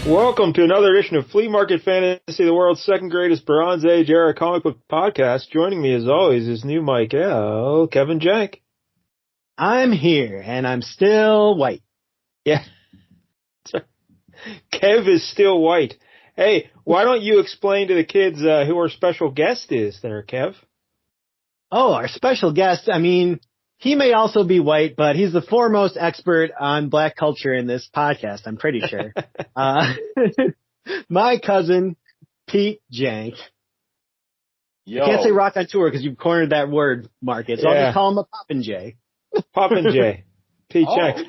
Welcome to another edition of Flea Market Fantasy, the world's second greatest Bronze Age era comic book podcast. Joining me as always is new Mike Kevin Jank. I'm here, and I'm still white. Yeah. Kev is still white. Hey, why don't you explain to the kids who our special guest is there, Kev? Oh, our special guest, he may also be white, but he's the foremost expert on black culture in this podcast, I'm pretty sure. My cousin, Pete Jank. Yo. I can't say rock on tour because you've cornered that word market, so I'll just call him a Poppin' J. Poppin' J. Pete Jank.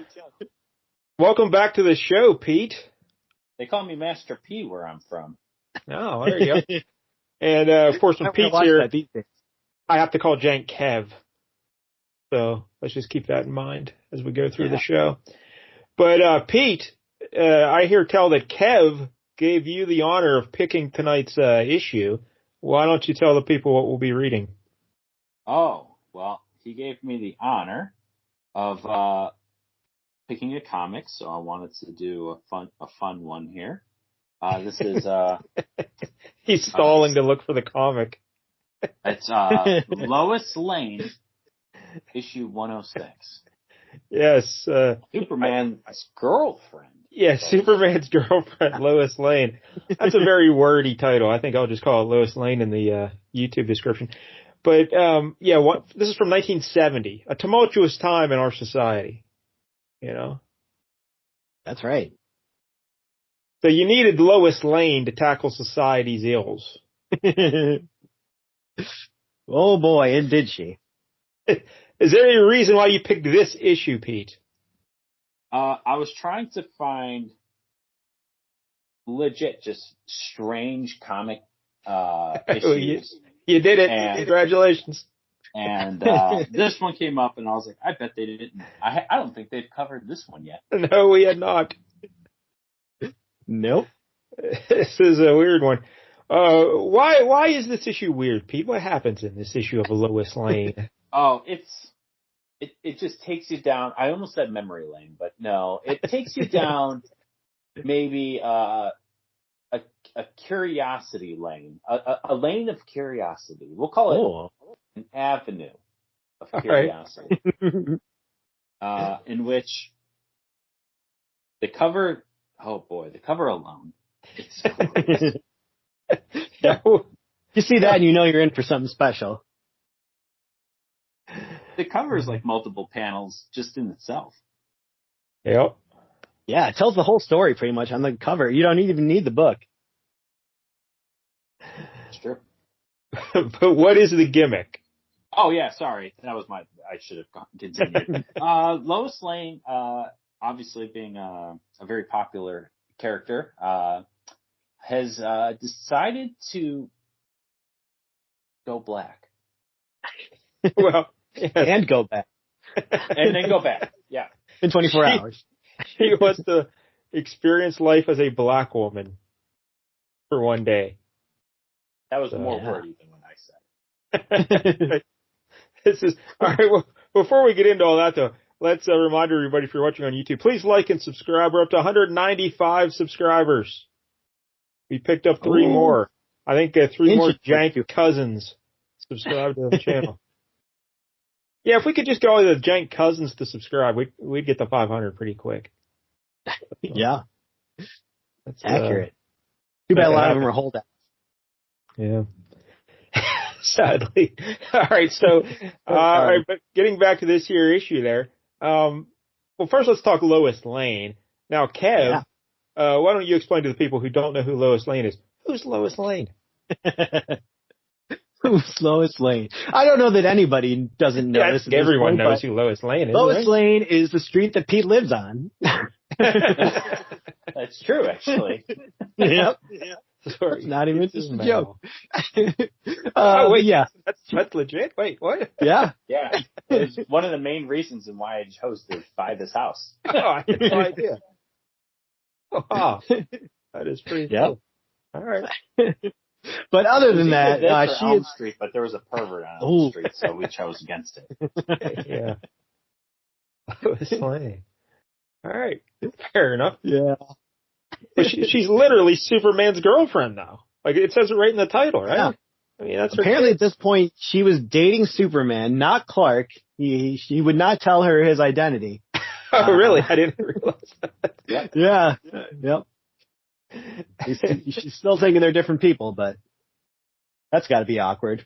Welcome back to the show, Pete. They call me Master P where I'm from. Oh, there you go. And, of course, when Pete's here, I have to call Jank Kev. So let's just keep that in mind as we go through the show. But, Pete, I hear tell that Kev gave you the honor of picking tonight's issue. Why don't you tell the people what we'll be reading? Oh, well, he gave me the honor of picking a comic, so I wanted to do a fun one here. This is he's stalling to look for the comic. It's Lois Lane, issue 106. Yes, Superman's girlfriend. Yes, Superman's girlfriend, Lois Lane. That's a very wordy title. I think I'll just call it Lois Lane in the YouTube description. But this is from 1970, a tumultuous time in our society. You know? That's right. So you needed Lois Lane to tackle society's ills. Oh boy, and did she. Is there any reason why you picked this issue, Pete? I was trying to find legit, just strange comic issues. You did it. Congratulations. And this one came up, and I was like, I bet they didn't. I don't think they've covered this one yet. No, we had not. Nope. This is a weird one. Why is this issue weird, Pete? What happens in this issue of Lois Lane? Oh, it just takes you down. I almost said memory lane, but no, it takes you down maybe a curiosity lane, a lane of curiosity. We'll call it an avenue of curiosity, in which the cover. Oh boy, the cover alone. It's great. You see that and you know you're in for something special. The cover is like multiple panels just in itself. Yep. Yeah, it tells the whole story pretty much on the cover. You don't even need the book. It's true. But what is the gimmick? Oh yeah, sorry. That was I should have continued. Lois Lane, obviously being a very popular character, has decided to go black. Well, yes. And go back. And then go back, yeah. In 24 hours. She wants to experience life as a black woman for one day. That was more wordy than what I said. This is all right. Well, before we get into all that, though, let's remind everybody, if you're watching on YouTube, please like and subscribe. We're up to 195 subscribers. We picked up 3 more. I think 3 more Jank cousins subscribe to the channel. Yeah, if we could just get all the Jank cousins to subscribe, we'd get to 500 pretty quick. Yeah. That's accurate. Too bad a lot of them are holdouts. Yeah. Sadly. All right, so but getting back to this here issue there. Well, first let's talk Lois Lane. Now, Kev, why don't you explain to the people who don't know who Lois Lane is? Who's Lois Lane? Who's Lois Lane? I don't know that anybody doesn't know this. Everyone knows who Lois Lane is. Lois Lane is the street that Pete lives on. That's true, actually. Yep. Sorry. It's not even just a joke. Oh, wait, yeah. That's legit? Wait, what? Yeah. Yeah. It was one of the main reasons in why I chose to buy this house. Oh, I had no idea. Wow. That is pretty cool. All right. But other than that, she Elm Street, but there was a pervert on Elm Street, so we chose against it. Yeah. Lois Lane. All right. Fair enough. Yeah. But she's literally Superman's girlfriend now. Like, it says it right in the title, right? Yeah. I mean, that's apparently at this point she was dating Superman, not Clark. She would not tell her his identity. Oh, really? I didn't realize that. Yeah. Yep. She's still thinking they're different people, but that's got to be awkward.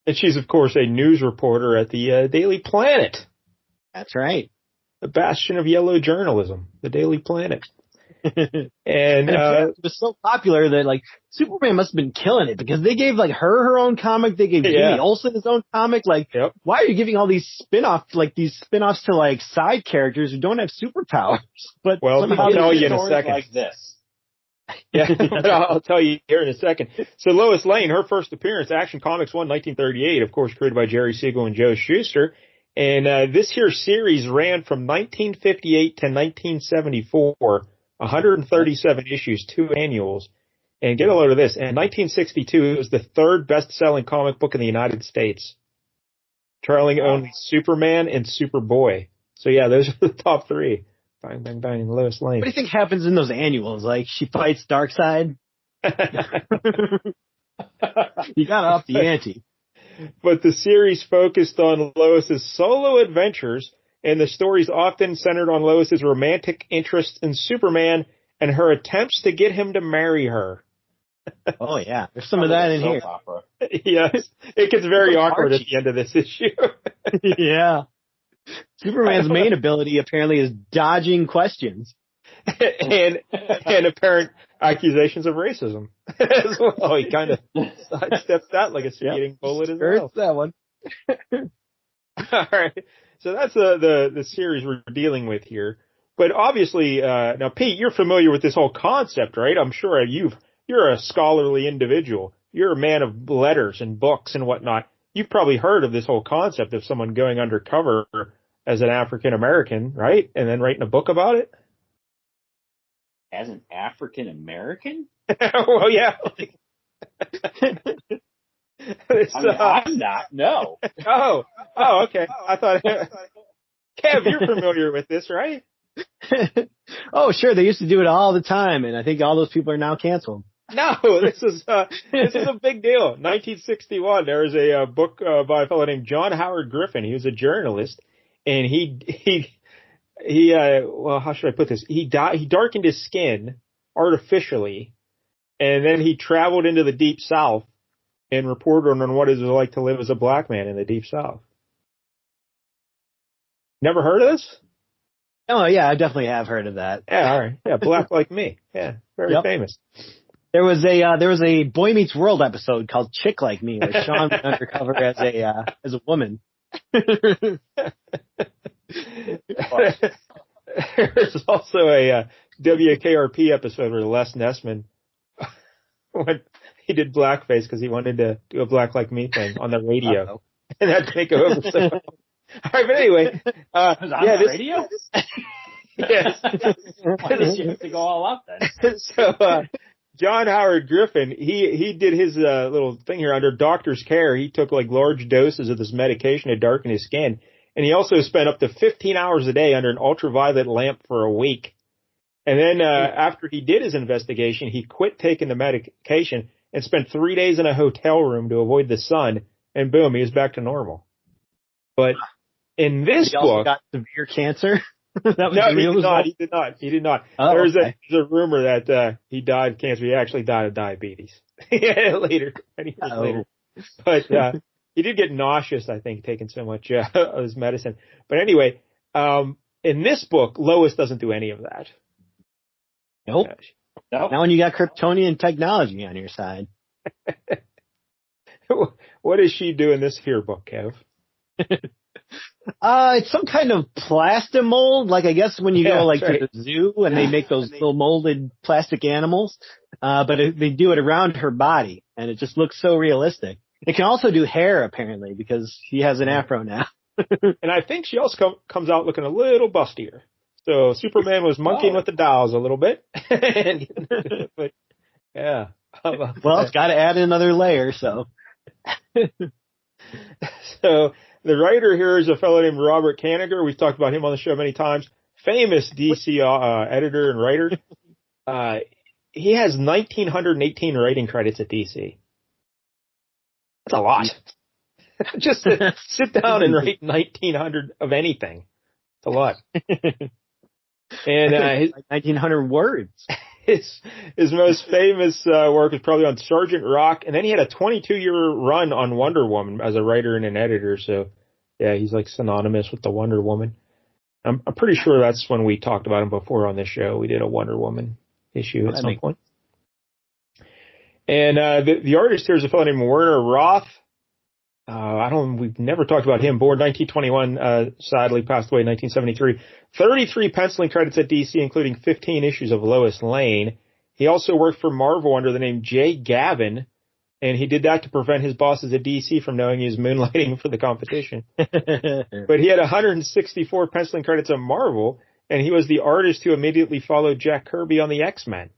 And she's, of course, a news reporter at the Daily Planet. That's right. The bastion of yellow journalism, the Daily Planet. And it was so popular that like Superman must have been killing it because they gave like her own comic. They gave Jimmy Olsen his own comic. Like, why are you giving all these spin-offs to like side characters who don't have superpowers? But somehow I'll tell you in a second. Like this. Yeah, I'll tell you here in a second. So Lois Lane, her first appearance, Action Comics 1, 1938, of course, created by Jerry Siegel and Joe Shuster. And this here series ran from 1958 to 1974, 137 issues, 2 annuals. And get a load of this. In 1962, it was the 3rd best-selling comic book in the United States, trailing only Superman and Superboy. So yeah, those are the top 3. Bang, bang, bang, Lois Lane. What do you think happens in those annuals? Like, she fights Darkseid? You got off the ante. But the series focused on Lois's solo adventures, and the stories often centered on Lois's romantic interest in Superman and her attempts to get him to marry her. Oh, yeah. There's some of that in here. Opera. Yes. It gets very awkward at the end of this issue. Yeah. Superman's main ability apparently is dodging questions. and apparent accusations of racism as well. He kind of sidesteps that like a speeding bullet as well. That one. All right. So that's the series we're dealing with here. But obviously, now Pete, you're familiar with this whole concept, right? I'm sure you're a scholarly individual. You're a man of letters and books and whatnot. You've probably heard of this whole concept of someone going undercover as an African American, right? And then writing a book about it. As an African American? Well, yeah. I'm not. No. Oh, okay. I thought. Kev, you're familiar with this, right? Oh, sure. They used to do it all the time, and I think all those people are now canceled. No, this is a big deal. 1961, there was a book by a fellow named John Howard Griffin. He was a journalist, and he well, how should I put this? He darkened his skin artificially, and then he traveled into the Deep South and reported on what it was like to live as a black man in the Deep South. Never heard of this? Oh, yeah, I definitely have heard of that. Yeah, all right. Yeah, Black Like Me. Yeah, very famous. There was a Boy Meets World episode called Chick Like Me, where Sean went undercover as a woman. There's also a WKRP episode where Les Nessman, when he did blackface because he wanted to do a Black Like Me thing on the radio. Uh-oh. And that didn't go over so well. All right, but anyway, radio? Yes. Why did you have to go all out then? So, John Howard Griffin, he did his little thing here under doctor's care. He took like large doses of this medication to darken his skin, and he also spent up to 15 hours a day under an ultraviolet lamp for a week. And then after he did his investigation, he quit taking the medication and spent 3 days in a hotel room to avoid the sun. And boom, he was back to normal. But in this book, also got severe cancer. He did not. Oh, there's a rumor that he died of cancer. He actually died of diabetes later. But he did get nauseous, I think, taking so much of his medicine. But anyway, in this book, Lois doesn't do any of that. Nope. Nope. Now when you got Kryptonian technology on your side. What does she do in this here book, Kev? It's some kind of plastic-mold, like I guess when you go to the zoo and they make those little molded plastic animals, but they do it around her body, and it just looks so realistic. It can also do hair, apparently, because she has an afro now. And I think she also comes out looking a little bustier. So Superman was monkeying with the dolls a little bit. But, yeah. Well, it's got to add another layer, so. So the writer here is a fellow named Robert Kanigher. We've talked about him on the show many times. Famous DC editor and writer. he has 1,918 writing credits at DC. That's a lot. Just to sit down and write 1,900 of anything. It's a lot. And 1,900 words. His most famous work is probably on Sergeant Rock, and then he had a 22-year run on Wonder Woman as a writer and an editor. So, yeah, he's like synonymous with the Wonder Woman. I'm pretty sure that's when we talked about him before on this show. We did a Wonder Woman issue at some point. And the artist here is a fellow named Werner Roth. We've never talked about him. Born 1921, sadly passed away in 1973. 33 penciling credits at DC, including 15 issues of Lois Lane. He also worked for Marvel under the name Jay Gavin, and he did that to prevent his bosses at DC from knowing he was moonlighting for the competition. But he had 164 penciling credits on Marvel, and he was the artist who immediately followed Jack Kirby on the X-Men.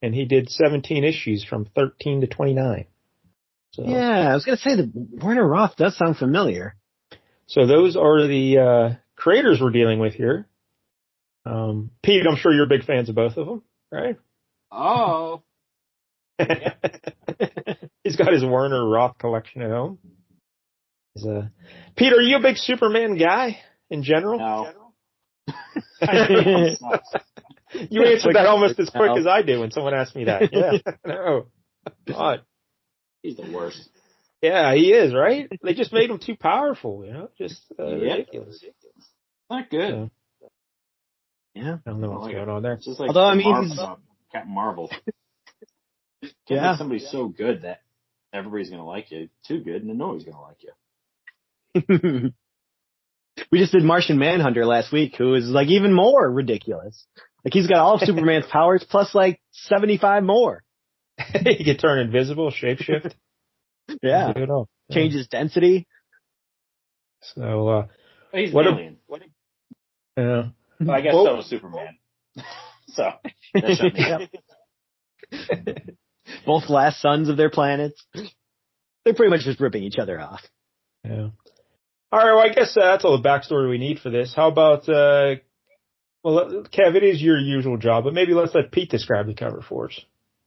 And he did 17 issues from 13 to 29. So, yeah, I was going to say that Werner Roth does sound familiar. So those are the creators we're dealing with here. Pete, I'm sure you're big fans of both of them, right? Oh. Yeah. He's got his Werner Roth collection at home. Pete, are you a big Superman guy in general? No. You answered that almost as quick as I do when someone asks me that. Yeah. No. God. He's the worst. Yeah, he is, right? They just made him too powerful, just ridiculous. Not good. Yeah. I don't know what's going on there. It's just like Captain Marvel. Yeah. Make somebody so good that everybody's going to like you. Too good, and then nobody's going to like you. We just did Martian Manhunter last week, who is like even more ridiculous. Like he's got all of Superman's powers plus like 75 more. He can turn invisible, shapeshift. Yeah. Changes density. So, he's an alien. Yeah. Well, I guess so was Superman. So, that shut me up. Both last sons of their planets. They're pretty much just ripping each other off. Yeah. All right, well, I guess that's all the backstory we need for this. How about, Kev, it is your usual job, but maybe let's let Pete describe the cover for us.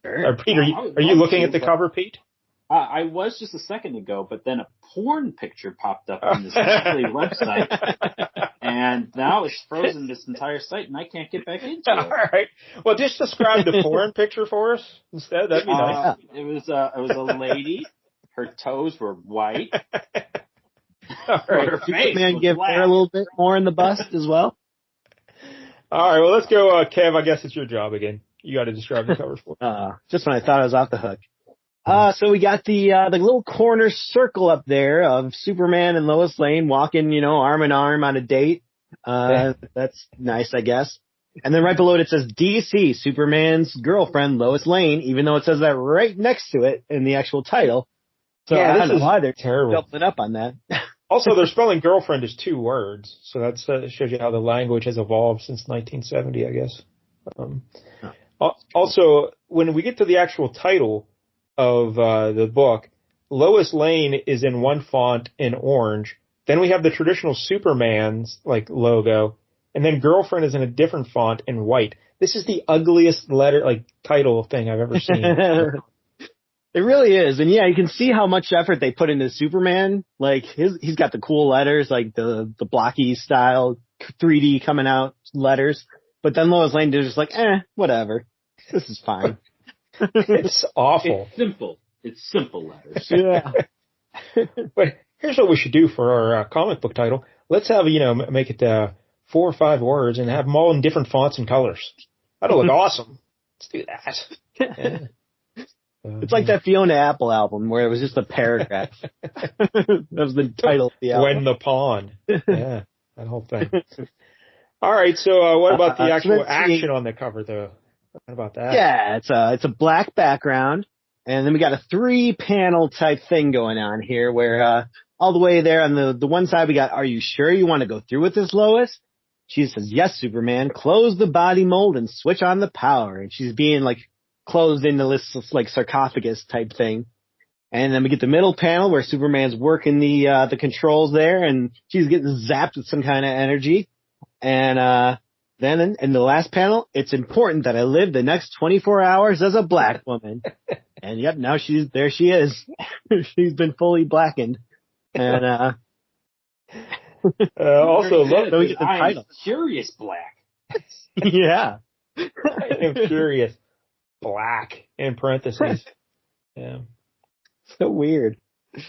Sure. Pete, are you looking at the cover, Pete? I was just a second ago, but then a porn picture popped up on this website, and now it's frozen this entire site, and I can't get back into it. All right. Well, just describe the porn picture for us instead. That'd be nice. It was a lady. Her toes were white. All right. Her Superman give her a little bit more in the bust as well. All right. Well, let's go, Kev. I guess it's your job again. You got to describe the cover for us. Just when I thought I was off the hook. So we got the little corner circle up there of Superman and Lois Lane walking, arm in arm on a date. That's nice, I guess. And then right below it says DC, Superman's girlfriend, Lois Lane, even though it says that right next to it in the actual title. So I don't know why they're terrible. doubling up on that. Also, they're spelling girlfriend as two words. So that shows you how the language has evolved since 1970, I guess. Also, when we get to the actual title of the book, Lois Lane is in one font in orange. Then we have the traditional Superman's logo, and then girlfriend is in a different font in white. This is the ugliest title thing I've ever seen. It really is. And yeah, you can see how much effort they put into Superman. Like he's got the cool letters, like the blocky style 3D coming out letters. But then Lois Lane is just like, whatever. This is fine. It's awful. It's simple letters. Yeah. But here's what we should do for our comic book title. Let's have, make it 4 or 5 words and have them all in different fonts and colors. That'll look awesome. Let's do that. Yeah. It's like that Fiona Apple album where it was just a paragraph. That was the title of the album. When the Pawn. Yeah, that whole thing. All right, so what about the actual action on the cover, though? What about that? Yeah, it's a black background, and then we got a 3-panel type thing going on here where all the way there on the one side we got, are you sure you want to go through with this, Lois? She says, yes, Superman, close the body mold and switch on the power. And she's being closed into this sarcophagus type thing. And then we get the middle panel where Superman's working the controls there, and she's getting zapped with some kind of energy. And Then in the last panel, it's important that I live the next 24 hours as a black woman. And yep, now there she is. She's been fully blackened. And, also love so we get the title. Curious Black. Yeah. I am curious. Black in parentheses. Yeah. So weird.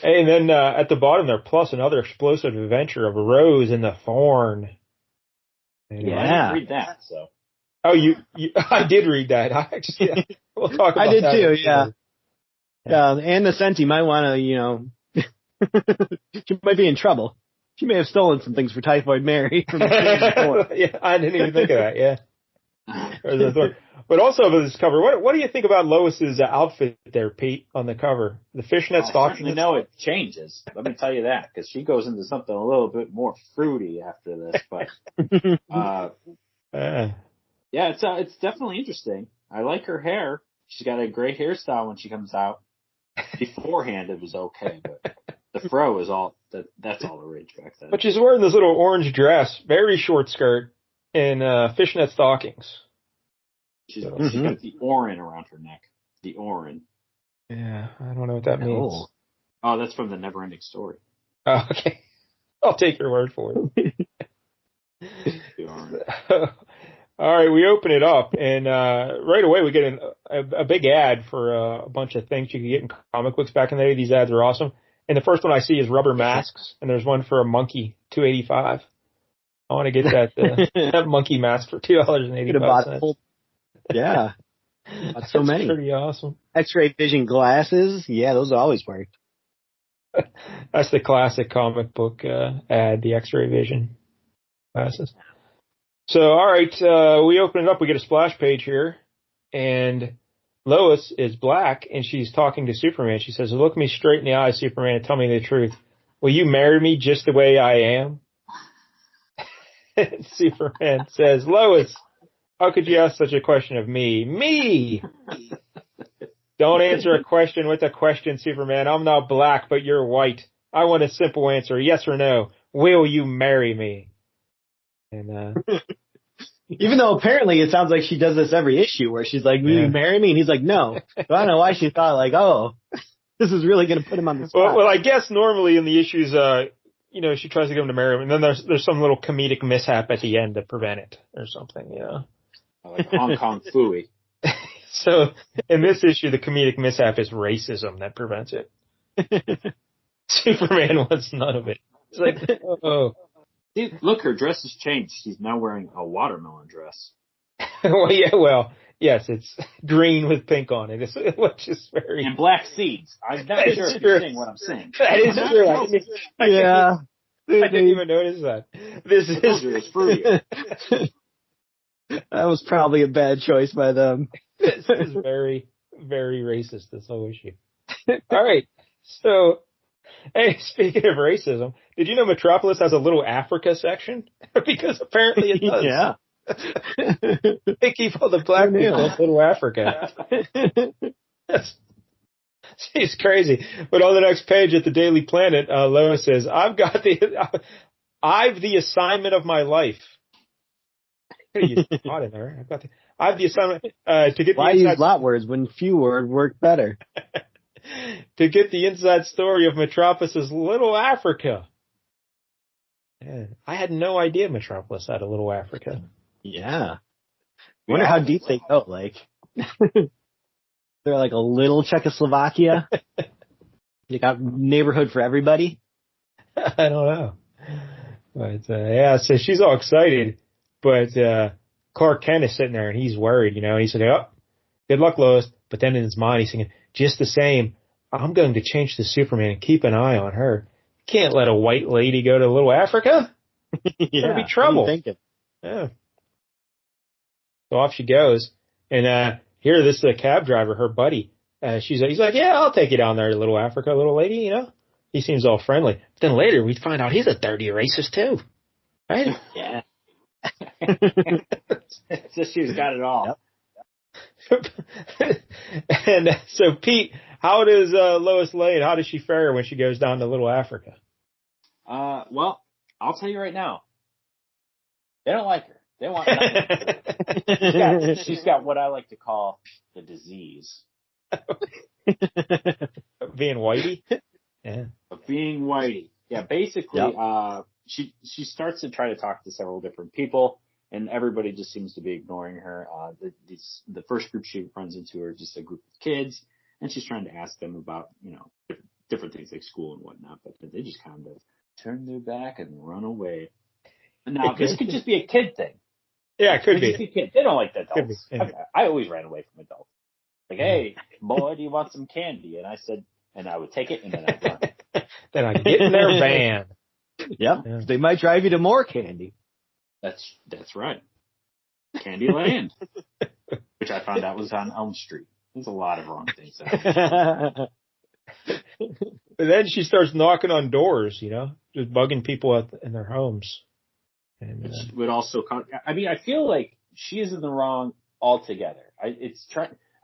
And then, at the bottom there, plus another explosive adventure of Rose and the Thorn. Yeah. I didn't read that, so. Oh, I did read that. We'll talk about that. I did too, yeah. Ann Nocenti might want to, she might be in trouble. She may have stolen some things for Typhoid Mary from the Yeah, I didn't even think of that, yeah. But also of this cover, what do you think about Lois's outfit there, Pete, on the cover? The fishnet stockings? I know it changes. Let me tell you that, because she goes into something a little bit more fruity after this. But yeah, it's definitely interesting. I like her hair. She's got a great hairstyle when she comes out. Beforehand, it was okay, but the fro is that's all the rage back then. But she's wearing this little orange dress, very short skirt, and fishnet stockings. She's got the orin around her neck. The orin. Yeah, I don't know what that means. Oh, that's from the Neverending Story. Oh, okay. I'll take your word for it. The orin. All right, we open it up, and right away we get a big ad for a bunch of things you could get in comic books back in the day. These ads are awesome. And the first one I see is rubber masks, and there's one for a monkey, $2.85. I want to get that monkey mask for $2.85. Yeah. That's so many. Pretty awesome. X-ray vision glasses. Yeah, those always worked. That's the classic comic book ad, the X-ray vision glasses. So, all right, we open it up. We get a splash page here, and Lois is black, and she's talking to Superman. She says, "Look me straight in the eye, Superman, and tell me the truth. Will you marry me just the way I am?" And Superman says, "Lois, how could you ask such a question of me? Me! Don't answer a question with a question, Superman. I'm not black, but you're white. I want a simple answer, yes or no. Will you marry me?" And even though apparently it sounds like she does this every issue where she's like, "Will you marry me?" And he's like, "No." So I don't know why she thought like, "Oh, this is really going to put him on the spot." Well, I guess normally in the issues, she tries to get him to marry him, and then there's some little comedic mishap at the end to prevent it or something, Like Hong Kong Phooey. So in this issue, the comedic mishap is racism that prevents it. Superman wants none of it. It's like, oh. Dude, look, her dress has changed. She's now wearing a watermelon dress. Yes, it's green with pink on it. Which is very... And black seeds. I'm not sure if you're seeing what I'm saying. That is true. I didn't even notice that. It's fruity. That was probably a bad choice by them. This is very, very racist, this whole issue. All right, so... Hey, speaking of racism, did you know Metropolis has a Little Africa section? Because apparently it does. Yeah. They keep all the black people in Little Africa. She's crazy. But on the next page at the Daily Planet, Lois says, I've the assignment of my life. You caught in there. I have the assignment to get. Why use lot words when few words work better? To get the inside story of Metropolis' Little Africa. Yeah, I had no idea Metropolis had a Little Africa. Yeah. I wonder how deep they go. Like, they're like a little Czechoslovakia. You got neighborhood for everybody. I don't know. But, so she's all excited. But Clark Kent is sitting there and he's worried, and he said, "Oh, good luck, Lois." But then in his mind, he's thinking, just the same, I'm going to change to Superman and keep an eye on her. Can't let a white lady go to Little Africa. Yeah, there'll be trouble. What are you thinking? Yeah. So off she goes. And here, this cab driver, her buddy, he's like, "Yeah, I'll take you down there to Little Africa, little lady, He seems all friendly. But then later, we find out he's a dirty racist, too. Right? Yeah. So she's got it all. Yep. And so, Pete, how does Lois Lane, how does she fare when she goes down to Little Africa? Well, I'll tell you right now. They don't like her. They want nothing. She's got what I like to call the disease. Being whitey? Yeah. Of being whitey. Yeah, basically, she starts to try to talk to several different people, and everybody just seems to be ignoring her. The first group she runs into are just a group of kids, and she's trying to ask them about, different things like school and whatnot, but they just kind of turn their back and run away. Now, this could just be a kid thing. Yeah, it could be. They don't like the adults. Yeah. I always ran away from adults. Like, hey, boy, do you want some candy? And I said, and I would take it, and then I'd run. Then I'd get in their van. Yep. Yeah. They might drive you to more candy. That's right. Candyland. Which I found out was on Elm Street. There's a lot of wrong things. But then she starts knocking on doors, just bugging people in their homes. And which would also I feel like she is in the wrong altogether. I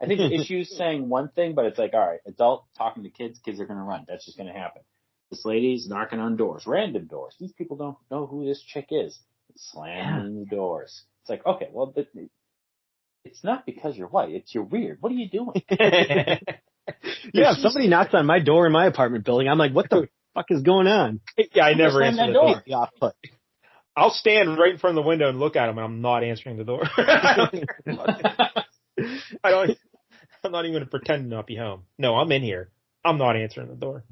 think the issue is saying one thing, but it's like, all right, adult talking to kids are going to run. That's just going to happen. This lady's knocking on doors, random doors. These people don't know who this chick is. Slamming the doors. It's like, okay, well, it's not because you're white. It's you're weird. What are you doing? Yeah, if somebody knocks on my door in my apartment building, I'm like, what the fuck is going on? Yeah, I never answer the door. Off-put. I'll stand right in front of the window and look at him, and I'm not answering the door. I'm not even going to pretend to not be home. No, I'm in here. I'm not answering the door.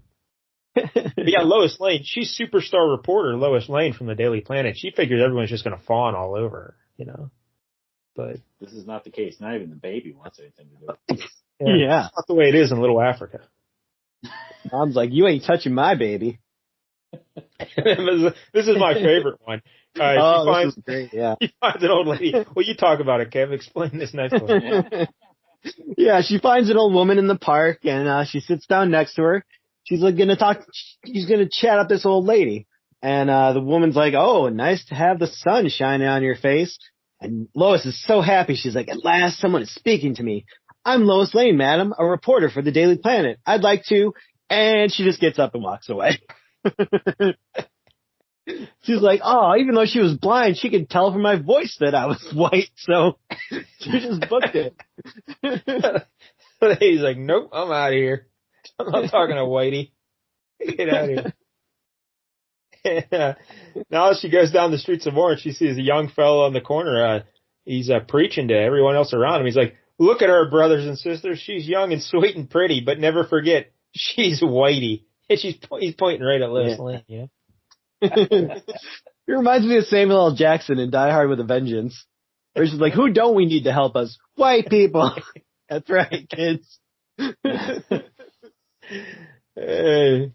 But yeah, Lois Lane, she's superstar reporter Lois Lane from the Daily Planet. She figures everyone's just going to fawn all over her, But this is not the case. Not even the baby wants anything to do with it. Yeah. That's not the way it is in Little Africa. Mom's like, you ain't touching my baby. This is my favorite one. This is great, yeah. She finds an old lady. Well, you talk about it, Kev. Explain this next one. Yeah, she finds an old woman in the park, and she sits down next to her. She's like going to talk. She's going to chat up this old lady. And the woman's like, oh, nice to have the sun shining on your face. And Lois is so happy. She's like, at last someone is speaking to me. I'm Lois Lane, madam, a reporter for the Daily Planet. I'd like to. And she just gets up and walks away. She's like, oh, even though she was blind, she could tell from my voice that I was white. So she just booked it. He's like, nope, I'm out of here. I'm not talking to Whitey. Get out of here. Now as she goes down the streets of Orange, she sees a young fellow on the corner. He's preaching to everyone else around him. He's like, look at her, brothers and sisters. She's young and sweet and pretty, but never forget, she's Whitey. And he's pointing right at Lois Lane, It reminds me of Samuel L. Jackson in Die Hard with a Vengeance. Where she's like, who don't we need to help us? White people. That's right, kids. And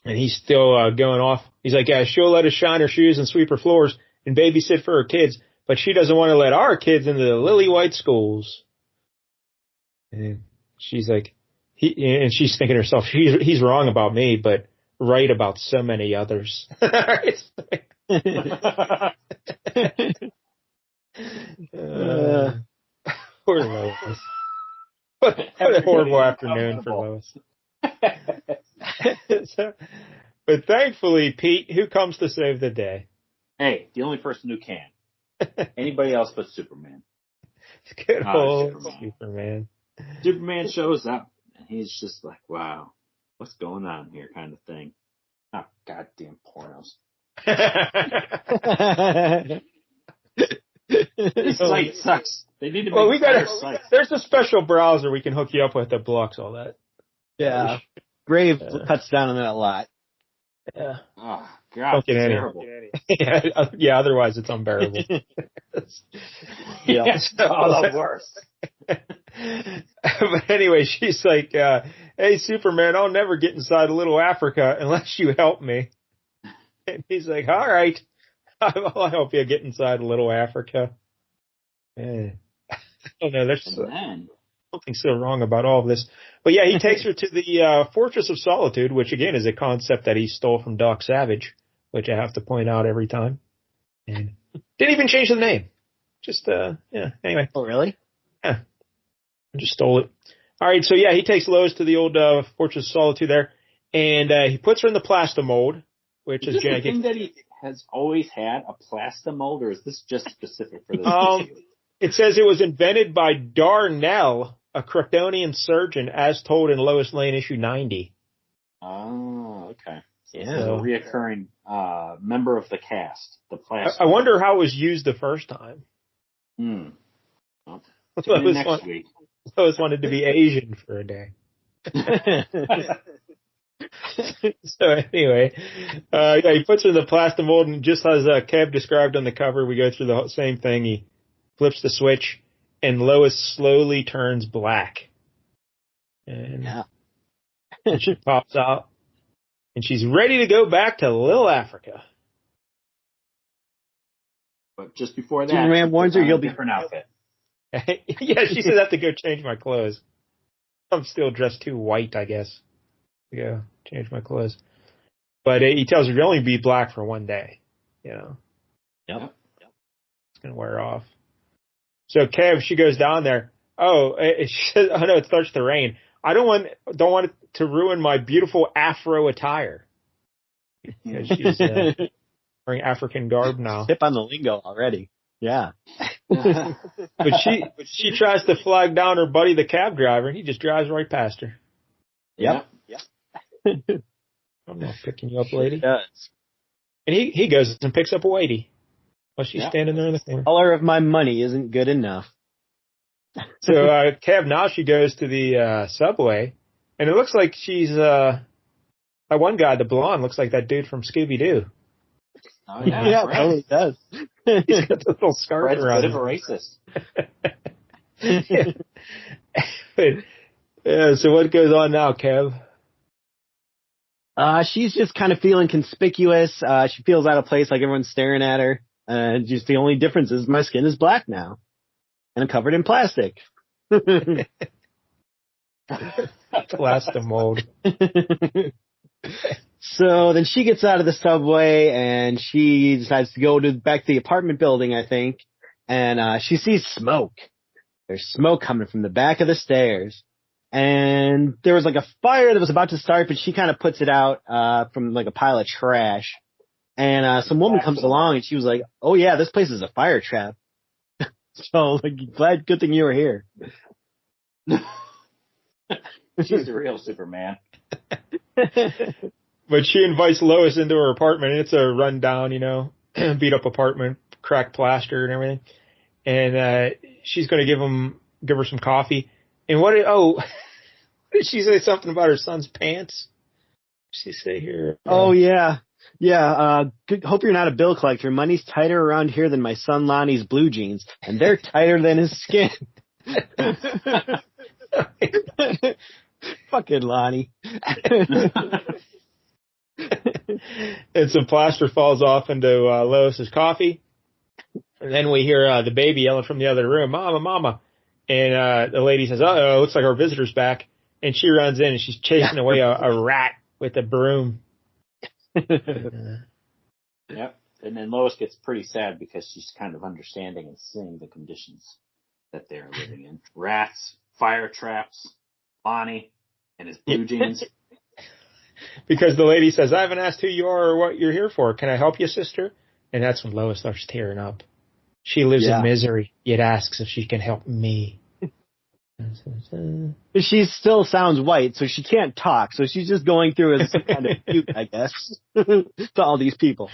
he's still going off. He's like, yeah, she'll let us shine her shoes and sweep her floors and babysit for her kids, but she doesn't want to let our kids into the lily white schools. And she's like, and she's thinking to herself, he's wrong about me, but right about so many others. Poor Lois. What a horrible afternoon for Lois. But thankfully, Pete, who comes to save the day? Hey, the only person who can. Anybody else but Superman. Good old Superman. Superman shows up, and he's just like, wow, what's going on here kind of thing. Oh, goddamn pornos. This site sucks. They need to make site. There's a special browser we can hook you up with that blocks all that. Yeah. Grave cuts down on that a lot. Yeah. Oh, God. Terrible. Yeah, otherwise it's unbearable. It's all the worst. But anyway, she's like, hey, Superman, I'll never get inside Little Africa unless you help me. And he's like, all right, I'll help you get inside Little Africa. I don't know, there's something so wrong about all of this. But yeah, he takes her to the Fortress of Solitude, which again is a concept that he stole from Doc Savage, which I have to point out every time. And didn't even change the name. Just, anyway. Oh, really? Yeah. I just stole it. All right, so yeah, he takes Lois to the old Fortress of Solitude there, and he puts her in the plastic mold, which is gigantic. has always had a plastomold, or is this just specific for this issue? It says it was invented by Darnell, a Kryptonian surgeon, as told in Lois Lane issue 90. Oh, okay. So Yeah. this is a reoccurring member of the cast. The plastic. I wonder how it was used the first time. Well, next week. Lois wanted to be Asian for a day. So anyway, he puts her in the plastomold, and just as Kev described on the cover, we go through the same thing. He flips the switch, and Lois slowly turns black. And she pops out, and she's ready to go back to Little Africa. But just before that, Superman warns her you'll be different outfit. Yeah, she says I have to go change my clothes. I'm still dressed too white, I guess. To go change my clothes. But he tells her you'll only be black for one day. You know. Yep. It's gonna wear off. So Kev, she goes down there. She says, "Oh no, it starts to rain. I don't want it to ruin my beautiful Afro attire." Because she's wearing African garb now. Hip on the lingo already. Yeah. But she tries to flag down her buddy, the cab driver, and he just drives right past her. Yep. I'm not picking you up, lady. Does. And he goes and picks up a Whitey while she's standing there in the corner. Color of my money isn't good enough. So Kev, now she goes to the subway, and it looks like she's that one guy, the blonde, looks like that dude from Scooby-Doo. Oh yeah, it totally does. He's got the little scarf Fred's around a bit him. of a racist. So what goes on now, Kev? She's just kind of feeling conspicuous. She feels out of place, like everyone's staring at her. Just the only difference is my skin is black now, and I'm covered in plastic. Plastomold. So then she gets out of the subway and she decides to go back to the apartment building, I think, and she sees smoke. There's smoke coming from the back of the stairs. And there was like a fire that was about to start, but she kind of puts it out from like a pile of trash. And some woman comes along and she was like, "Oh yeah, this place is a fire trap." So like, good thing you were here. She's the real Superman. But she invites Lois into her apartment, and it's a rundown, beat up apartment, cracked plaster and everything. And she's going to give her some coffee. And did she say something about her son's pants? What did she say here? Oh yeah. Hope you're not a bill collector. Money's tighter around here than my son Lonnie's blue jeans, and they're tighter than his skin. Fucking Lonnie. And some plaster falls off into Lois's coffee. And then we hear the baby yelling from the other room, "Mama, Mama." And the lady says, "Uh-oh, looks like our visitor's back." And she runs in and she's chasing away a rat with a broom. Yep. And then Lois gets pretty sad because she's kind of understanding and seeing the conditions that they're living in. Rats, fire traps, Bonnie, and his blue jeans. Because the lady says, "I haven't asked who you are or what you're here for. Can I help you, sister?" And that's when Lois starts tearing up. She lives in misery, yet asks if she can help me. She still sounds white, so she can't talk. So she's just going through as some kind of cute, I guess, to all these people.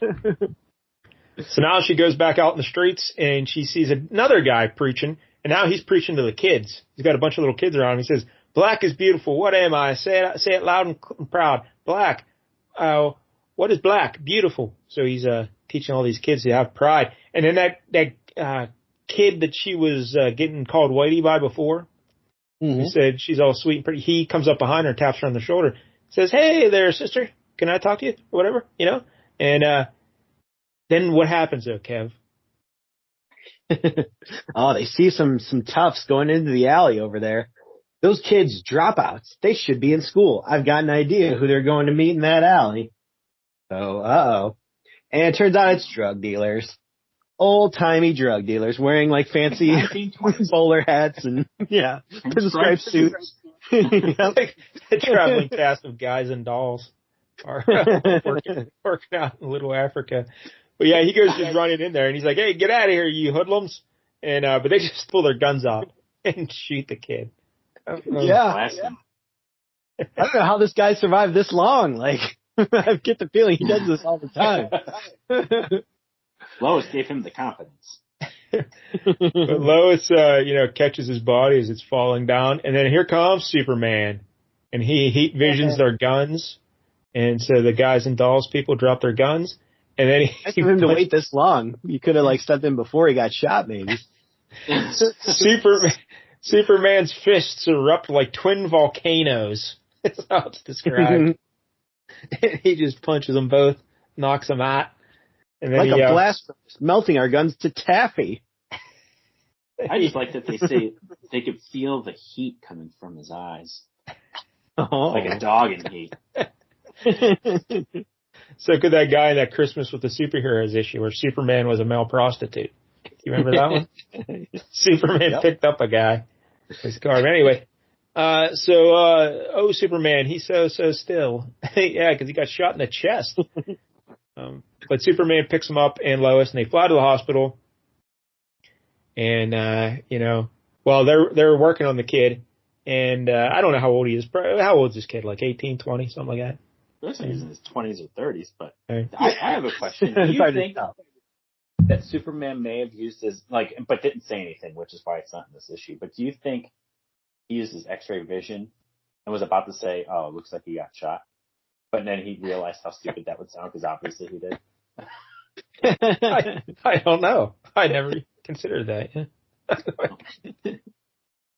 So now she goes back out in the streets, and she sees another guy preaching, and now he's preaching to the kids. He's got a bunch of little kids around him. He says, "Black is beautiful. What am I? Say it loud and proud. Black. What is black? Beautiful." So he's teaching all these kids to have pride. And then that kid that she was getting called Whitey by before, who said she's all sweet and pretty, he comes up behind her and taps her on the shoulder, says, "Hey there, sister. Can I talk to you?" Or whatever, And then what happens though, Kev? They see some toughs going into the alley over there. Those kids, dropouts, they should be in school. I've got an idea who they're going to meet in that alley. So, And it turns out it's drug dealers. Old-timey drug dealers wearing like fancy bowler hats and, pinstripe suits. Like a traveling cast of guys and dolls. are working out in Little Africa. But yeah, he goes just running in there and he's like, "Hey, get out of here, you hoodlums!" And but they just pull their guns out and shoot the kid. Yeah. I don't know how this guy survived this long. Like, I get the feeling he does this all the time. Lois gave him the confidence. But Lois, catches his body as it's falling down, and then here comes Superman, and he heat visions their guns, and so the guys and dolls people drop their guns, and then he for him to wait this long. You could have stepped in before he got shot, maybe. Superman's fists erupt like twin volcanoes. That's how it's described. He just punches them both, knocks them out. And then like a blast furnace, melting our guns to taffy. I just like that they say they could feel the heat coming from his eyes. Like a dog in heat. So could that guy in that Christmas with the Superheroes issue where Superman was a male prostitute? You remember that one? Superman picked up a guy. His car. Anyway, Superman, he's so still. Yeah, because he got shot in the chest. But Superman picks him up and Lois, and they fly to the hospital. And while they're working on the kid, and I don't know how old he is. How old is this kid? Like 18, 20, something like that. He's in his 20s or 30s. But I have a question. Do you think that Superman may have used his but didn't say anything, which is why it's not in this issue? But do you think he used his X-ray vision and was about to say, "Oh, it looks like he got shot," but then he realized how stupid that would sound because obviously he did? I don't know. I never considered that. Yeah.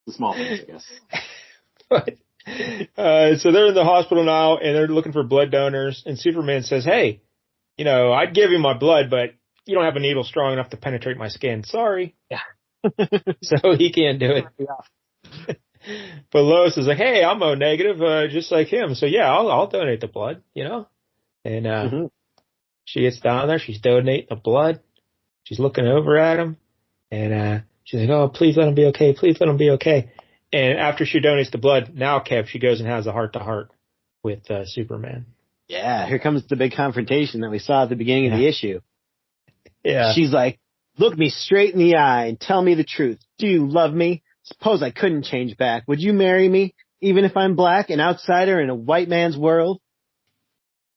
The small things, I guess. But, so they're in the hospital now, and they're looking for blood donors. And Superman says, "Hey, I'd give you my blood, but you don't have a needle strong enough to penetrate my skin. Sorry." Yeah. So he can't do it. Yeah. But Lois is like, "Hey, I'm O negative, just like him. So yeah, I'll donate the blood, And she gets down there. She's donating the blood. She's looking over at him, and she's like, "Oh, please let him be okay. Please let him be okay." And after she donates the blood, now Kev, she goes and has a heart-to-heart with Superman. Yeah, here comes the big confrontation that we saw at the beginning of the issue. Yeah. She's like, "Look me straight in the eye and tell me the truth. Do you love me? Suppose I couldn't change back. Would you marry me, even if I'm black, an outsider in a white man's world?"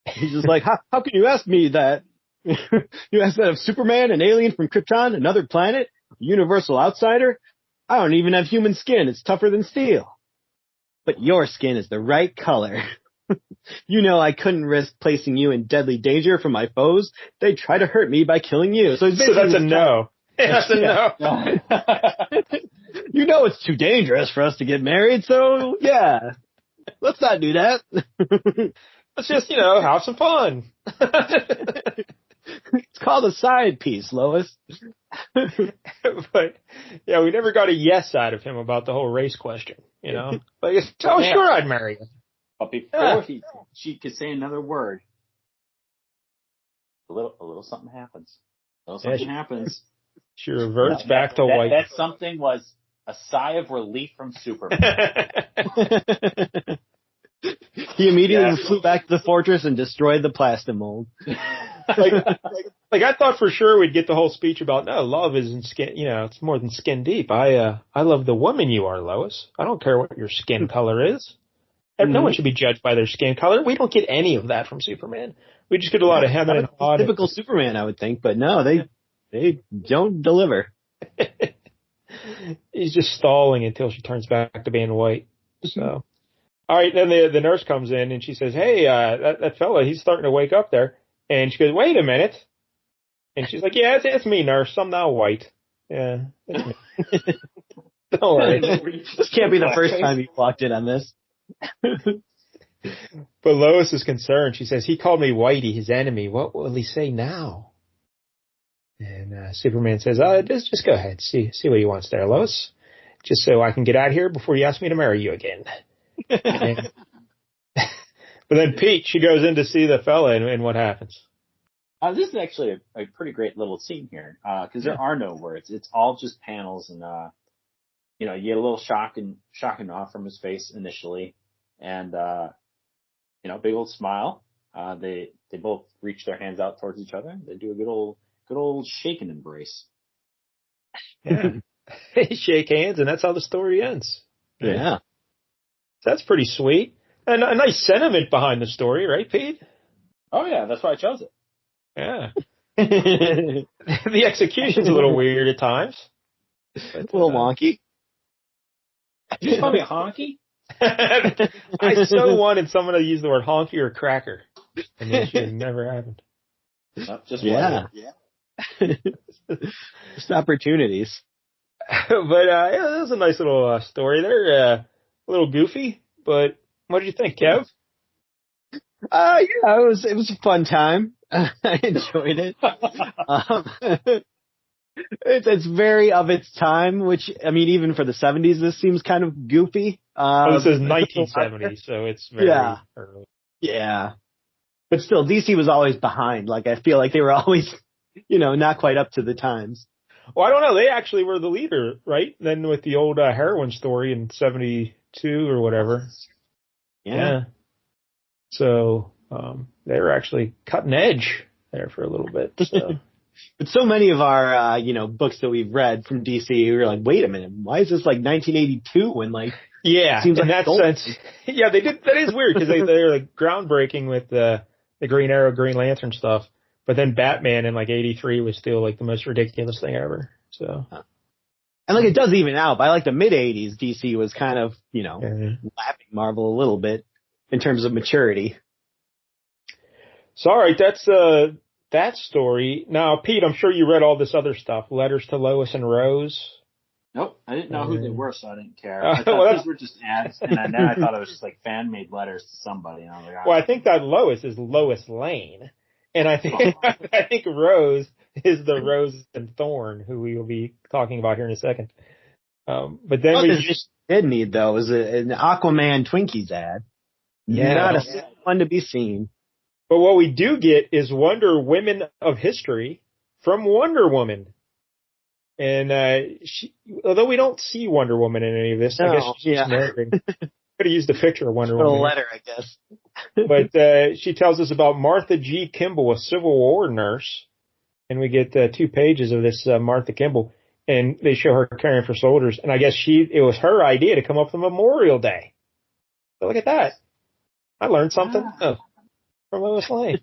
He's just like, how can you ask me that? You ask that of Superman, an alien from Krypton, another planet, a universal outsider? I don't even have human skin. It's tougher than steel. But your skin is the right color. I couldn't risk placing you in deadly danger from my foes. They'd try to hurt me by killing you. So that's a no. That's a no. It's too dangerous for us to get married, so yeah. Let's not do that. Let's just, have some fun. It's called a side piece, Lois. But, yeah, we never got a yes out of him about the whole race question, sure, I'd marry you. But before she could say another word, a little something happens. Happens. She reverts back to white. That something was a sigh of relief from Superman. He immediately flew back to the fortress and destroyed the plastic-mold. Like I thought for sure we'd get the whole speech about, no, love isn't skin, it's more than skin deep. I love the woman you are, Lois. I don't care what your skin color is. No one should be judged by their skin color. We don't get any of that from Superman. We just get a lot of hemming and hawing. Typical Superman, I would think, but no, they don't deliver. He's just stalling until she turns back to being white. So, all right, then the nurse comes in and she says, "Hey, that fella, he's starting to wake up there." And she goes, "Wait a minute." And she's like, "Yeah, it's me, nurse. I'm now white." Yeah, it's me. Don't worry. This can't be the first time you walked in on this. But Lois is concerned. She says, "He called me Whitey, his enemy. What will he say now?" And Superman says, just go ahead. See what he wants there, Lois. Just so I can get out of here before you ask me to marry you again." But then Pete, she goes in to see the fella, and what happens? This is actually a pretty great little scene here, because there are no words. It's all just panels, and you get a little shock and awe from his face initially, and big old smile, They both reach their hands out towards each other. They do a good old shake and embrace. Yeah. They shake hands, and that's how the story ends. Yeah. That's pretty sweet. And a nice sentiment behind the story, right, Pete? Oh, yeah, that's why I chose it. Yeah. The execution's a little weird at times. But, a little wonky. Did you call me a honky? I so wanted someone to use the word honky or cracker. And it should have never happened. Nope, just Just opportunities. But yeah, that was a nice little story there. A little goofy, but what did you think, Kev? Yeah, it was a fun time. I enjoyed it. It's very of its time, which, I mean, even for the 70s, this seems kind of goofy. This is 1970, so it's very early. Yeah. But still, DC was always behind. Like, I feel like they were always, not quite up to the times. Well, I don't know. They actually were the leader, right? Then with the old heroin story in 72 or whatever. Yeah. So, they were actually cutting edge there for a little bit. So. But so many of our, books that we've read from DC, we were like, wait a minute, why is this like 1982 when yeah, seems in like that sense, yeah, they did. That is weird because they're like groundbreaking with the Green Arrow, Green Lantern stuff. But then Batman in like 83 was still like the most ridiculous thing ever. So. And like it does even out. By like the mid 80s, DC was kind of, lapping Marvel a little bit in terms of maturity. So, all right, that's that story. Now, Pete, I'm sure you read all this other stuff, Letters to Lois and Rose. Nope, I didn't know who they were, so I didn't care. I thought these were just ads, and then I thought it was just like fan-made letters to somebody. And I was like, well, I think that Lois is Lois Lane, and I think I think Rose is the Rose and Thorn, who we will be talking about here in a second. But then we did need though is an Aquaman Twinkies ad. Yeah, not a single one to be seen. But what we do get is Wonder Women of history from Wonder Woman. And although we don't see Wonder Woman in any of this, I guess she's narrating. Could have used a picture of Wonder Woman. A letter, I guess. But she tells us about Martha G. Kimball, a Civil War nurse. And we get 2 pages of this Martha Kimball. And they show her caring for soldiers. And I guess it was her idea to come up with Memorial Day. So look at that. I learned something from Lois Lane.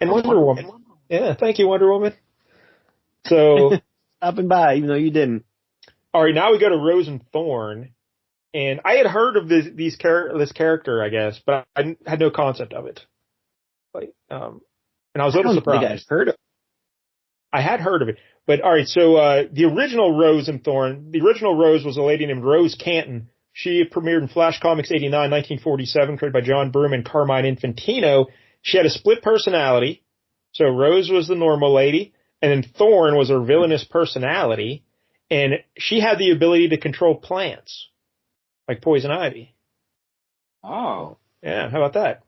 And Wonder Woman. Yeah, thank you, Wonder Woman. So... stopping by, even though you didn't. All right, now we go to Rose and Thorn. And I had heard of this character, I guess, but I had no concept of it. And I was a little surprised. I had heard of it. But all right, so the original Rose and Thorn, the original Rose was a lady named Rose Canton. She premiered in Flash Comics 89, 1947, created by John Broome and Carmine Infantino. She had a split personality. So Rose was the normal lady, and then Thorn was her villainous personality, and she had the ability to control plants, like poison ivy. Oh. Yeah, how about that?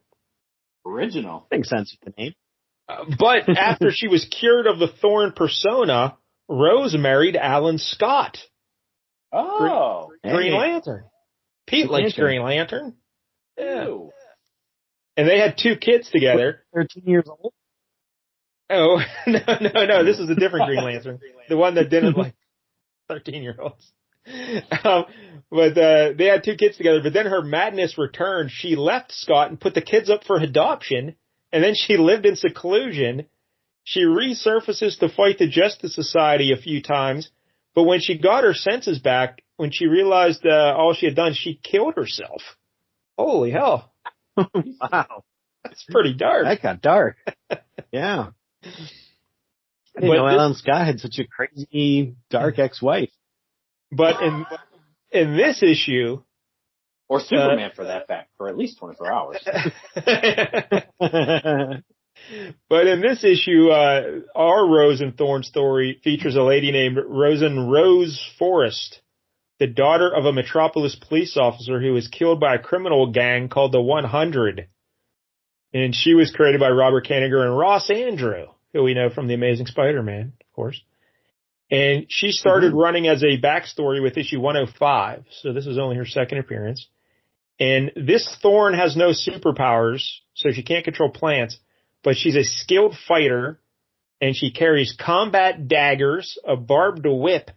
Original. Makes sense with the name. But after she was cured of the Thorn persona, Rose married Alan Scott. Oh. Green Lantern. Pete likes Green Lantern. Yeah. Ew. And they had 2 kids together. 13 years old? Oh, no. This is a different Green Lantern. The one that didn't like 13-year-olds. But they had 2 kids together. But then her madness returned. She left Scott and put the kids up for adoption. And then she lived in seclusion. She resurfaces to fight the Justice Society a few times. But when she got her senses back, when she realized all she had done, she killed herself. Holy hell. Wow. That's pretty dark. That got dark. Yeah. I didn't know Alan Scott had such a crazy, dark ex-wife. But in this issue... Or Superman, for that fact, for at least 24 hours. But in this issue, our Rose and Thorn story features a lady named Rose Forrest, the daughter of a Metropolis police officer who was killed by a criminal gang called the 100. And she was created by Robert Kanigher and Ross Andru, who we know from The Amazing Spider-Man, of course. And she started running as a backstory with issue 105, so this is only her second appearance. And this Thorn has no superpowers, so she can't control plants, but she's a skilled fighter, and she carries combat daggers, a barbed whip,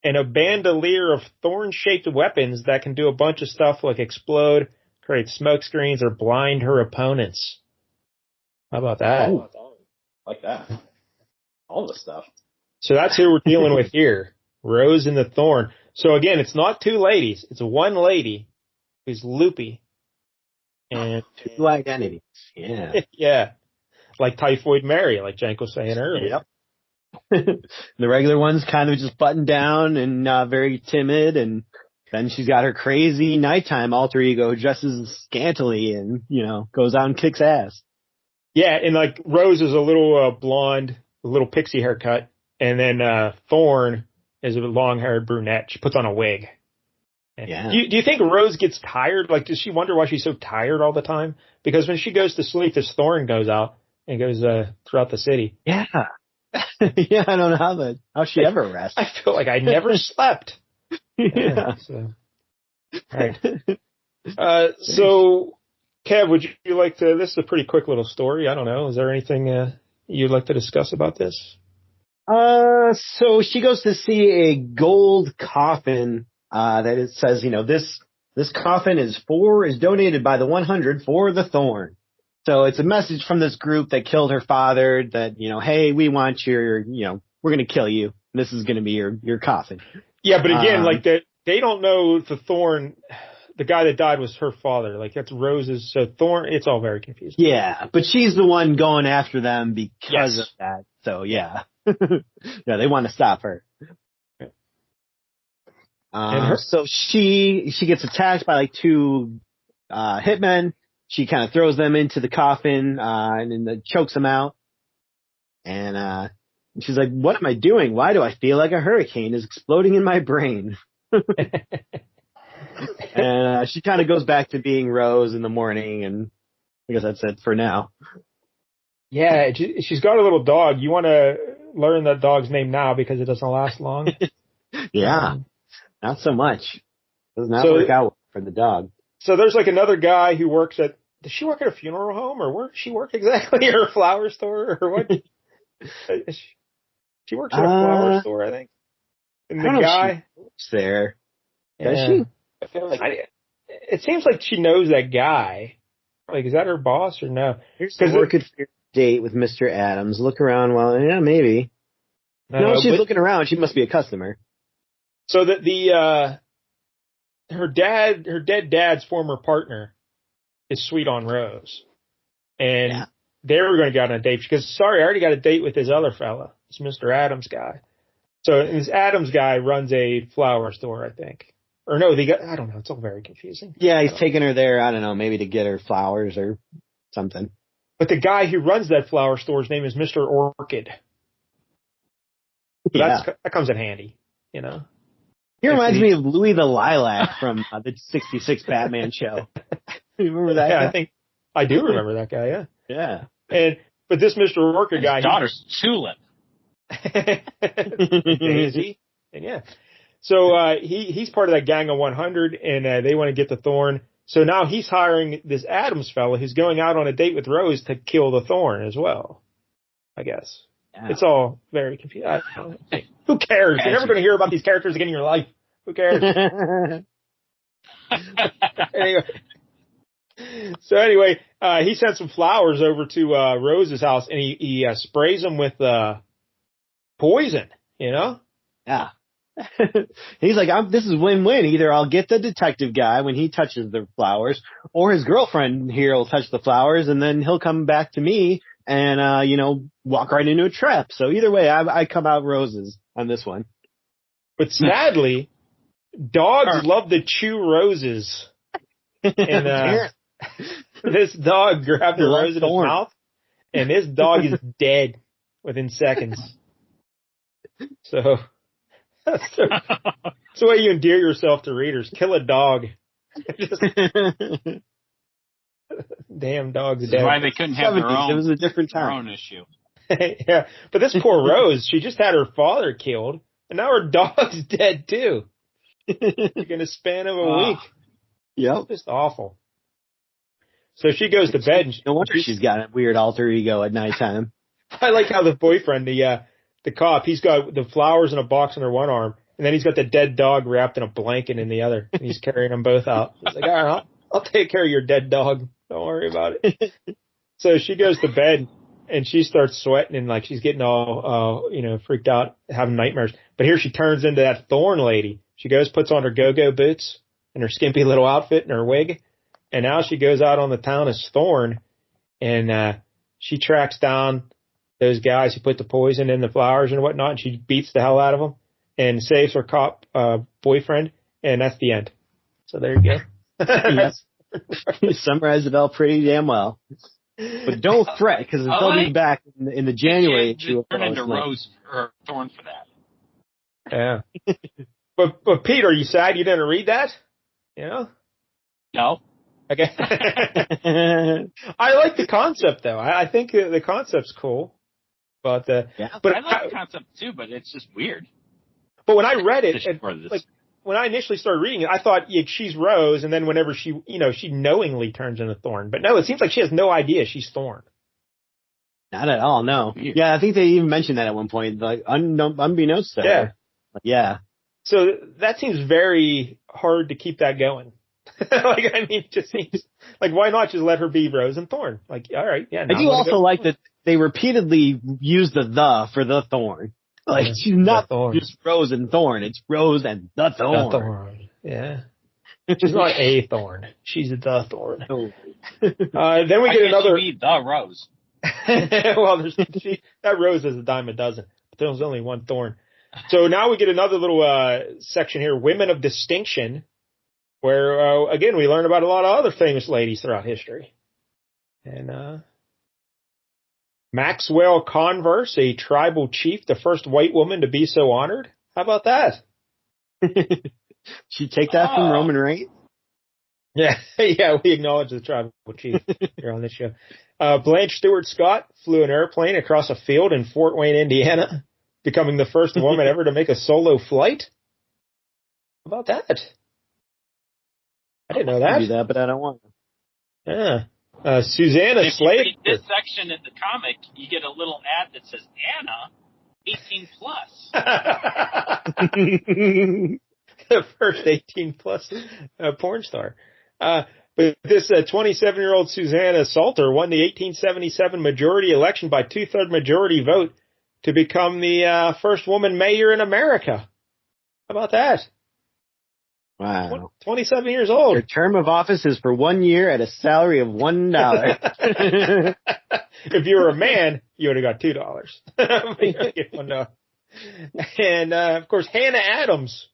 and a bandolier of thorn-shaped weapons that can do a bunch of stuff like explode, create smoke screens, or blind her opponents. How about that? Oh, like that. All the stuff. So that's who we're dealing with here. Rose and the Thorn. So again, it's not two ladies. It's one lady who's loopy. And two identities. Yeah. Yeah. Like Typhoid Mary, like Jank was saying earlier. Yep. The regular one's kind of just buttoned down and very timid, and then she's got her crazy nighttime alter ego, dresses scantily and, goes out and kicks ass. Yeah, and like Rose is a little blonde, a little pixie haircut, and then Thorn is a long-haired brunette. She puts on a wig. Yeah. Do you think Rose gets tired? Like, does she wonder why she's so tired all the time? Because when she goes to sleep, this Thorn goes out and goes throughout the city. Yeah. Yeah, I don't know how she ever rests. I feel like I never slept. Yeah. So. All right. So, Kev, would you like to? This is a pretty quick little story. I don't know. Is there anything you'd like to discuss about this? So she goes to see a gold coffin. That it says, this coffin is donated by the 100 for the Thorn. So it's a message from this group that killed her father that, hey, we want we're going to kill you. This is going to be your coffin. Yeah, but again, they don't know the Thorn, the guy that died was her father. Like, that's Rose's, so Thorn, it's all very confusing. Yeah, but she's the one going after them because of that. So, yeah. Yeah, they want to stop her. So she gets attacked by like two hitmen. She kind of throws them into the coffin and then chokes them out. And she's like, "What am I doing? Why do I feel like a hurricane is exploding in my brain?" And she kind of goes back to being Rose in the morning, and I guess that's it for now. Yeah, she's got a little dog. You want to learn that dog's name now because it doesn't last long. Yeah. Not so much. Does not work out for the dog. So there's like another guy who works at, does she work at a funeral home or where does she work exactly? Or a flower store or what? She works at a flower store, I think. And the guy works there. Does she? I feel like it seems like she knows that guy. Like, is that her boss or no? Here's the work at date with Mr. Adams. Look around while, yeah, maybe. No, she's looking around. She must be a customer. So that her dead dad's former partner is sweet on Rose. And they were going to go on a date because, I already got a date with this other fella. It's Mr. Adams guy. So this Adams guy runs a flower store, I think. Or no, I don't know. It's all very confusing. Yeah, he's taking her there, I don't know, maybe to get her flowers or something. But the guy who runs that flower store's name is Mr. Orchid. So that comes in handy, He reminds me of Louis the Lilac from the 66 Batman show. You remember that guy? I think I do remember that guy, yeah. Yeah. But this Mr. Orchid guy... His daughter's Tulip. Daisy. And yeah. So he's part of that gang of 100, and they want to get the Thorn. So now he's hiring this Adams fella who's going out on a date with Rose to kill the Thorn as well, I guess. Yeah. It's all very confusing. Who cares? You're never going to hear about these characters again in your life. Who cares? Anyway, he sent some flowers over to Rose's house, and he sprays them with poison, Yeah. He's like, this is win-win. Either I'll get the detective guy when he touches the flowers, or his girlfriend here will touch the flowers, and then he'll come back to me and, walk right into a trap. So either way, I come out Roses on this one. But sadly, dogs love to chew roses. And this dog grabbed a rose in his mouth, and this dog is dead within seconds. So... That's the way you endear yourself to readers. Kill a dog. Damn dog's dead. That's why they couldn't have their own. It was a different time. Their own issue. Yeah, but this poor Rose, she just had her father killed, and now her dog's dead too. In a span of a week. Yep. Just awful. So she goes to bed. And no wonder she's got a weird alter ego at nighttime. I like how the boyfriend, the cop, he's got the flowers in a box under one arm, and then he's got the dead dog wrapped in a blanket in the other. And he's carrying them both out. He's like, all right, I'll take care of your dead dog. Don't worry about it. So she goes to bed, and she starts sweating, and like she's getting all, freaked out, having nightmares. But here she turns into that Thorn lady. She goes, puts on her go-go boots and her skimpy little outfit and her wig, and now she goes out on the town as Thorn, and she tracks down those guys who put the poison in the flowers and whatnot, and she beats the hell out of them and saves her cop boyfriend, and that's the end. So there you go. Yes. You summarized it all pretty damn well. But don't fret, because they'll be back in the January issue. Turn into Rose or Thorn for that. Yeah. But Pete, are you sad you didn't read that? No. Okay. I like the concept though. I think the concept's cool. But but I like the concept too, but it's just weird. But when I read it, when I initially started reading it, I thought she's Rose, and then whenever she knowingly turns into Thorn. But no, it seems like she has no idea she's Thorn. Not at all, no. Weird. Yeah, I think they even mentioned that at one point, like unbeknownst to her. Yeah. So that seems very hard to keep that going. It just seems like, why not just let her be Rose and Thorn? Like, all right, yeah. I do also like that they repeatedly use the for the Thorn. Like, she's not just Rose and Thorn, it's Rose and the Thorn. The Thorn, yeah. She's not a Thorn. She's the Thorn. Oh. Then we get another. The Rose. Well, that Rose is a dime a dozen, but there's only one Thorn. So now we get another little section here, Women of Distinction, where, again, we learn about a lot of other famous ladies throughout history. And Maxwell Converse, a tribal chief, the first white woman to be so honored. How about that? She take that from Roman Reigns? Yeah, we acknowledge the tribal chief here on this show. Blanche Stewart Scott flew an airplane across a field in Fort Wayne, Indiana, becoming the first woman ever to make a solo flight. How about that? I didn't know that. I do that, but I don't want to. Yeah. Susanna Slade. If you read this section in the comic, you get a little ad that says Anna, 18 plus. The first 18 plus porn star. But this 27-year-old Susanna Salter won the 1877 majority election by 2/3 majority vote to become the first woman mayor in America. How about that? Wow. 27 years old. Her term of office is for 1 year at a salary of $1. If you were a man, you would have got $2. And, of course, Hannah Adams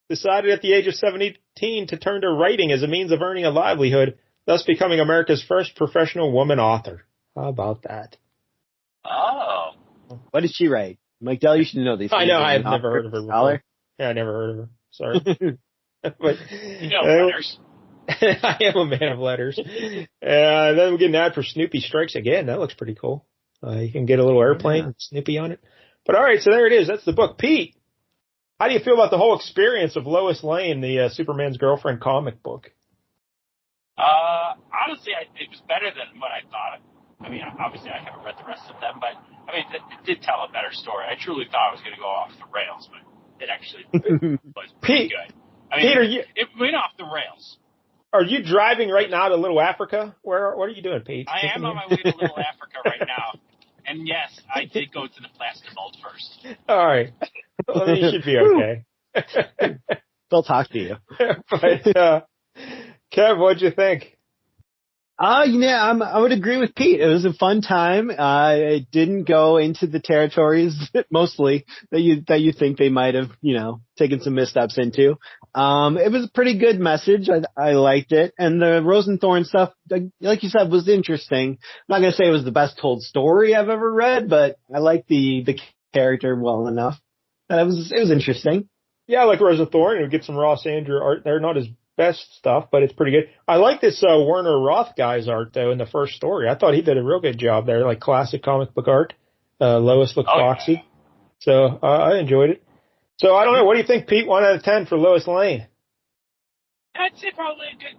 decided at the age of 17 to turn to writing as a means of earning a livelihood, thus becoming America's first professional woman author. How about that? Oh. What did she write? Mike Dell, you should know these things. I know, I've never heard of her before. Yeah, I never heard of her. Sorry. But letters. I am a man of letters. Then we get an ad for Snoopy Strikes Again. That looks pretty cool. You can get a little airplane with Snoopy on it. But all right, so there it is. That's the book. Pete, how do you feel about the whole experience of Lois Lane, the Superman's girlfriend comic book? Honestly, it was better than what I thought. I mean, obviously I haven't read the rest of them, but I mean, it did tell a better story. I truly thought it was going to go off the rails, but it actually was pretty good. I mean, it went off the rails. Are you driving right now to Little Africa? What are you doing, Pete? I am on my way to Little Africa right now. And yes, I did go to the plastic mold first. All right. Well, you should be okay. They'll talk to you. But, Kev, what'd you think? I would agree with Pete. It was a fun time. It didn't go into the territories mostly that you think they might have, taken some missteps into. It was a pretty good message. I liked it. And the Rose and Thorn stuff, like you said, was interesting. I'm not going to say it was the best told story I've ever read, but I liked the character well enough. And it was interesting. Yeah, like Rose and Thorn. You get some Ross Andrew art there. Not his best stuff, but it's pretty good. I like this Werner Roth guy's art, though, in the first story. I thought he did a real good job there, like classic comic book art. Lois looked foxy. Yeah. So I enjoyed it. So I don't know. What do you think, Pete? 1 out of 10 for Lois Lane? I'd say probably a good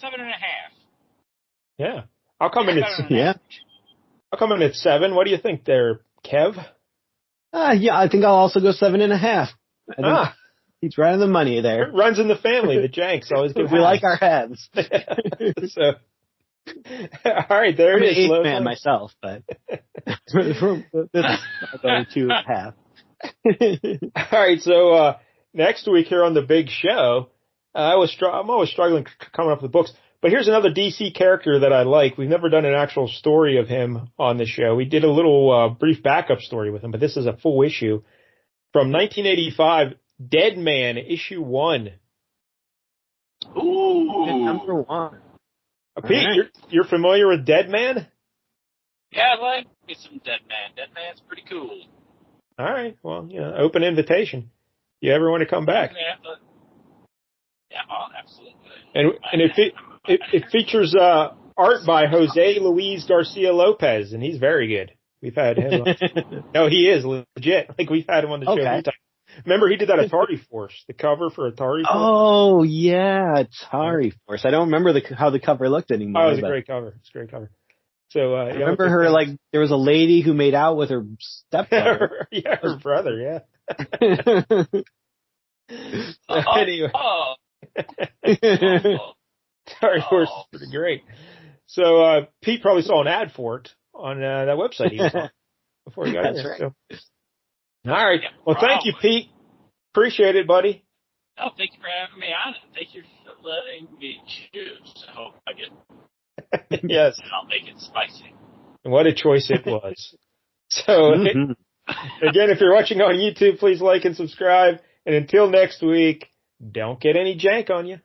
7.5. Yeah. I'll come in at yeah. I'll come in at 7. What do you think there, Kev? Yeah, I think I'll also go 7.5. I think he's right on the money there. It runs in the family. The Janks always give We like our halves. So, all right, there I'm it is. I'm an 8th man myself, but this I'll go 2.5. All right, so next week here on the big show, I'm always struggling coming up with books. But here's another DC character that I like. We've never done an actual story of him on the show. We did a little brief backup story with him, but this is a full issue from 1985, Dead Man, issue 1. Ooh, number 1. Pete, right. You're familiar with Dead Man? Yeah, I like me some Dead Man. Dead Man's pretty cool. All right, well, open invitation. You ever want to come back? Yeah, oh, absolutely. And it features art by Jose Luis Garcia Lopez, and he's very good. We've had him. No, he is legit. Like, we've had him on the show a few times. Remember, he did that Atari Force, the cover for Atari Force? Oh, yeah, Atari Force. I don't remember how the cover looked anymore. Oh, it was a great cover. It's a great cover. So, I remember her, like, there was a lady who made out with her stepbrother. Yeah, her brother, yeah. Anyway. Atari Force is pretty great. So, Pete probably saw an ad for it on that website he was on before he got That's here. right. So. All right. Well, thank you, Pete. Appreciate it, buddy. Oh, thank you for having me on. Thank you for letting me choose. I hope I get. Yes. And I'll make it spicy. And what a choice it was. So, again, if you're watching on YouTube, please like and subscribe. And until next week, don't get any jank on you.